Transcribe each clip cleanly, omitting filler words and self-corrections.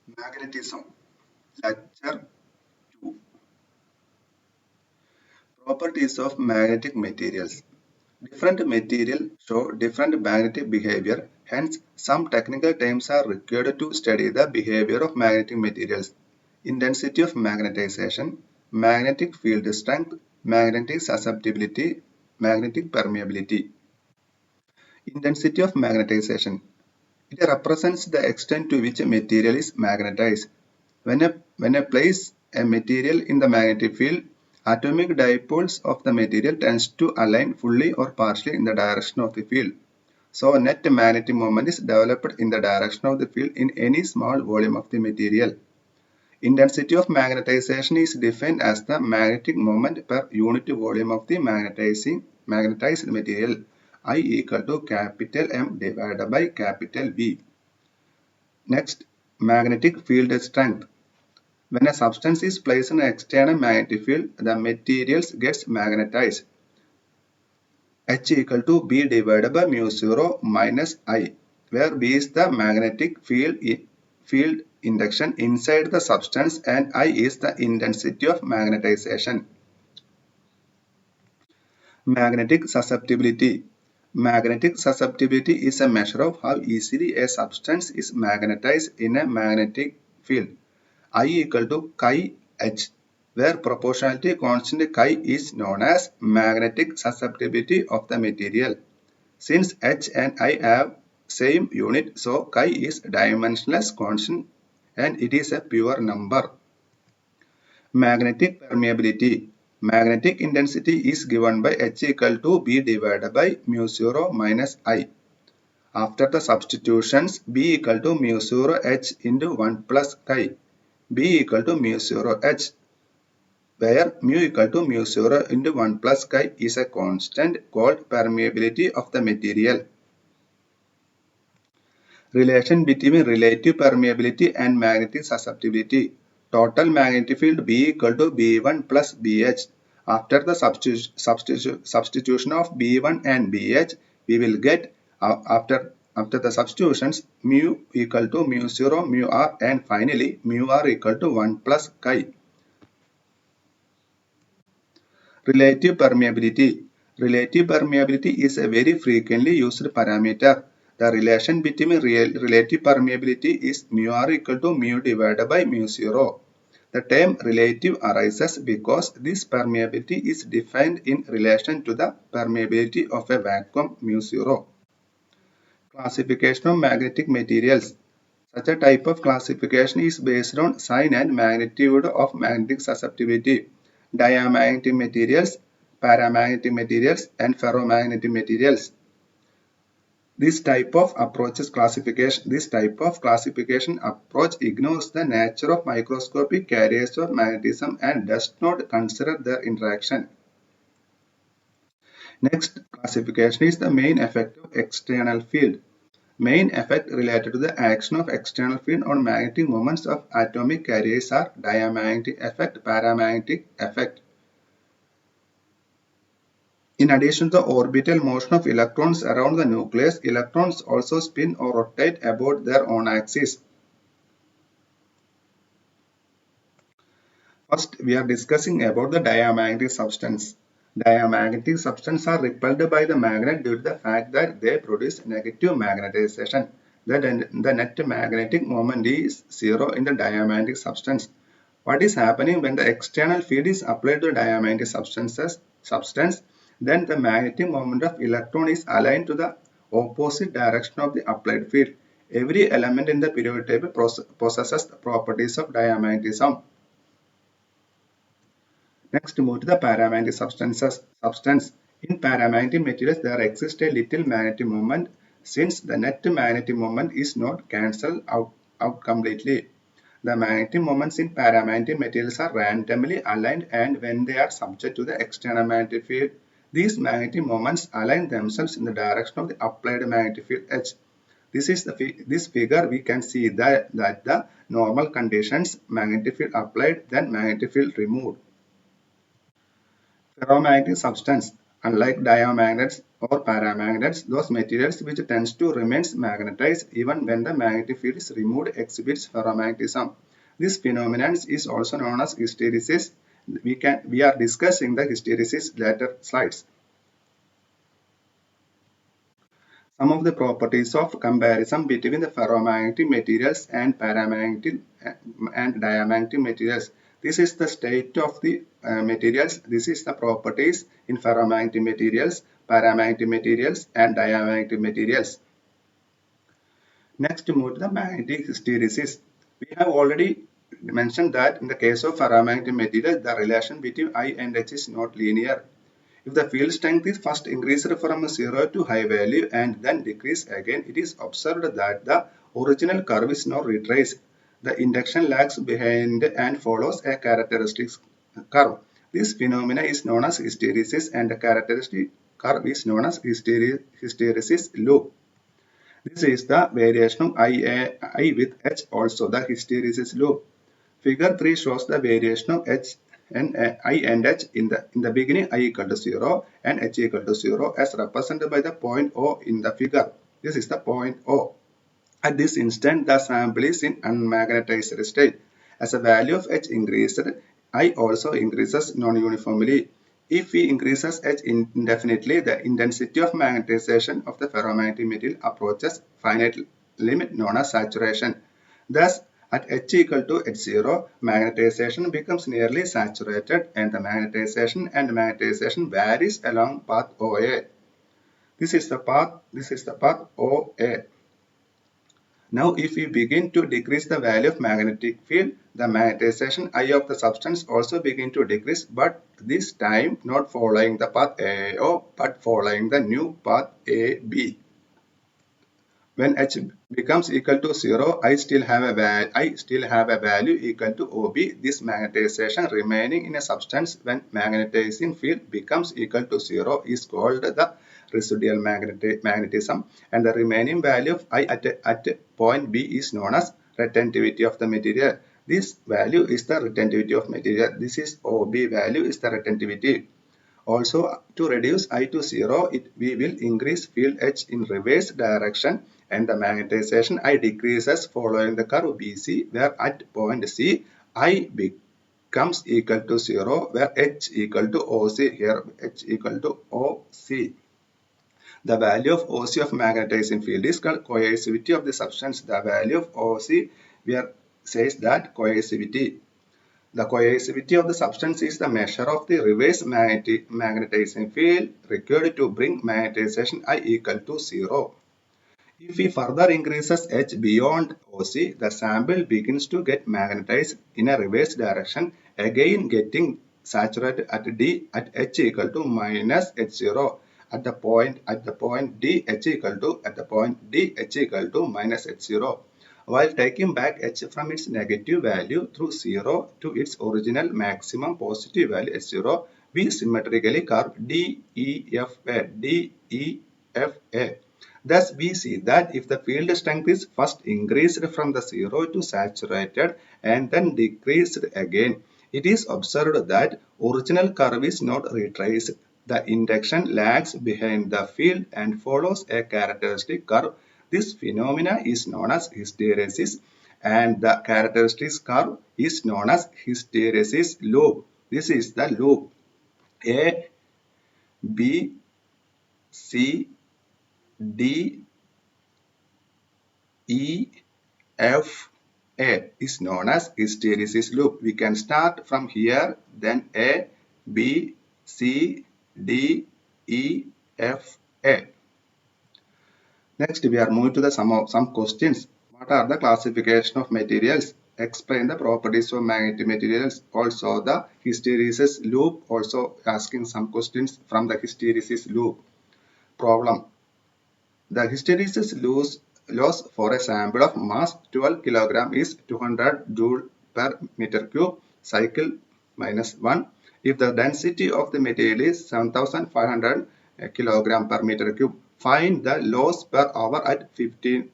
Magnetism. Lecture 2. Properties of magnetic materials. Different materials show different magnetic behavior, hence some technical terms are required to study the behavior of magnetic materials. Intensity of magnetization, magnetic field strength, magnetic susceptibility, magnetic permeability. Intensity of magnetization. It represents the extent to which a material is magnetized. When I place a material in the magnetic field, atomic dipoles of the material tends to align fully or partially in the direction of the field. So net magnetic moment is developed in the direction of the field in any small volume of the material. Intensity of magnetization is defined as the magnetic moment per unit volume of the magnetized material. I equal to capital M divided by capital V. Next, magnetic field strength. When a substance is placed in an external magnetic field, the materials gets magnetized. H equal to B divided by mu 0 minus I, where B is the magnetic field induction inside the substance and I is the intensity of magnetization. Magnetic susceptibility. Magnetic susceptibility is a measure of how easily a substance is magnetized in a magnetic field. I equal to chi h, where proportionality constant chi is known as magnetic susceptibility of the material. Since h and I have same unit, so chi is dimensionless constant and it is a pure number. Magnetic permeability. Magnetic intensity is given by H equal to B divided by mu 0 minus I. After the substitutions, B equal to mu 0 H into 1 plus chi. B equal to mu 0 H, where mu equal to mu 0 into 1 plus chi is a constant called permeability of the material. Relation between relative permeability and magnetic susceptibility. Total magnetic field B equal to B1 plus BH. After the substitution of B1 and BH, we will get after the substitutions mu equal to mu 0 mu r and finally mu r equal to 1 plus chi. Relative permeability. Relative permeability is a very frequently used parameter. The relation between relative permeability is mu r equal to mu divided by mu 0. The term relative arises because this permeability is defined in relation to the permeability of a vacuum mu 0. Classification of magnetic materials. Such a type of classification is based on sign and magnitude of magnetic susceptibility. Diamagnetic materials, paramagnetic materials, and ferromagnetic materials. This type of classification approach ignores the nature of microscopic carriers of magnetism and does not consider their interaction. Next classification is the main effect of external field. Main effect related to the action of external field on magnetic moments of atomic carriers are diamagnetic effect, paramagnetic effect. In addition to the orbital motion of electrons around the nucleus, electrons also spin or rotate about their own axis. First, we are discussing about the diamagnetic substance. Diamagnetic substances are repelled by the magnet due to the fact that they produce negative magnetization. The net magnetic moment is zero in the diamagnetic substance. What is happening when the external field is applied to diamagnetic substance? Then the magnetic moment of electron is aligned to the opposite direction of the applied field. Every element in the periodic table possesses the properties of diamagnetism. Next, move to the paramagnetic substance. In paramagnetic materials, there exists a little magnetic moment since the net magnetic moment is not cancelled out completely. The magnetic moments in paramagnetic materials are randomly aligned and when they are subject to the external magnetic field, these magnetic moments align themselves in the direction of the applied magnetic field H. This figure we can see that the normal conditions magnetic field applied then magnetic field removed. Ferromagnetic substance. Unlike diamagnets or paramagnets, those materials which tends to remain magnetized even when the magnetic field is removed exhibits ferromagnetism. This phenomenon is also known as hysteresis. We are discussing the hysteresis later slides. Some of the properties of comparison between the ferromagnetic materials and paramagnetic and diamagnetic materials. This is the state of the materials. This is the properties in ferromagnetic materials, paramagnetic materials and diamagnetic materials. Next, move to the magnetic hysteresis. We have already mentioned that in the case of ferromagnetic material, the relation between I and H is not linear. If the field strength is first increased from 0 to high value and then decreased again, it is observed that the original curve is not retraced. The induction lags behind and follows a characteristic curve. This phenomenon is known as hysteresis and the characteristic curve is known as hysteresis loop. This is the variation of I with H, also the hysteresis loop. Figure 3 shows the variation of H and I and H in the beginning I equal to 0 and H equal to 0 as represented by the point O in the figure. This is the point O. At this instant, the sample is in unmagnetized state. As the value of H increased, I also increases non-uniformly. If we increases H indefinitely, the intensity of magnetization of the ferromagnetic material approaches finite limit known as saturation. Thus, at H equal to H0, magnetization becomes nearly saturated and the magnetization varies along path OA. This is the path OA. Now, if we begin to decrease the value of magnetic field, the magnetization I of the substance also begin to decrease, but this time not following the path AO, but following the new path AB. When H becomes equal to 0, I still have a value equal to OB. This magnetization remaining in a substance when magnetizing field becomes equal to 0 is called the residual magnetism, and the remaining value of I at point B is known as retentivity of the material. This value is the retentivity of material. This is OB value is the retentivity. Also, to reduce I to 0, we will increase field H in reverse direction and the magnetization I decreases following the curve BC, where at point C, I becomes equal to 0, where H equal to OC, here H equal to OC. The value of OC of magnetizing field is called coercivity of the substance. The value of OC says that coercivity. The coercivity of the substance is the measure of the reverse magnetizing field required to bring magnetization I equal to 0. If we further increases H beyond OC, the sample begins to get magnetized in a reverse direction, again getting saturated at D at H equal to minus H0 at the point D H equal to minus H0. While taking back H from its negative value through 0 to its original maximum positive value H0, we symmetrically curve DEFA. Thus, we see that if the field strength is first increased from the 0 to saturated and then decreased again, it is observed that original curve is not retraced. The induction lags behind the field and follows a characteristic curve. This phenomena is known as hysteresis and the characteristic curve is known as hysteresis loop. This is the loop. A, B, C, D, E, F, A is known as hysteresis loop. We can start from here, then A, B, C, D, E, F, A. Next, we are moving to the some questions. What are the classification of materials? Explain the properties of magnetic materials. Also, the hysteresis loop. Also, asking some questions from the hysteresis loop. Problem. The hysteresis loss for a sample of mass 12 kg is 200 joule per meter cube, cycle minus 1. If the density of the material is 7500 kg per meter cube, find the loss per hour at 50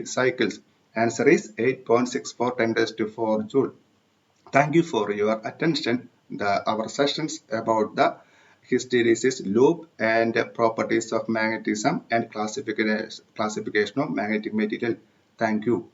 cycles. Answer is 8.64 10 to 4 joule. Thank you for your attention. Our sessions about the hysteresis loop and properties of magnetism and classification of magnetic material. Thank you.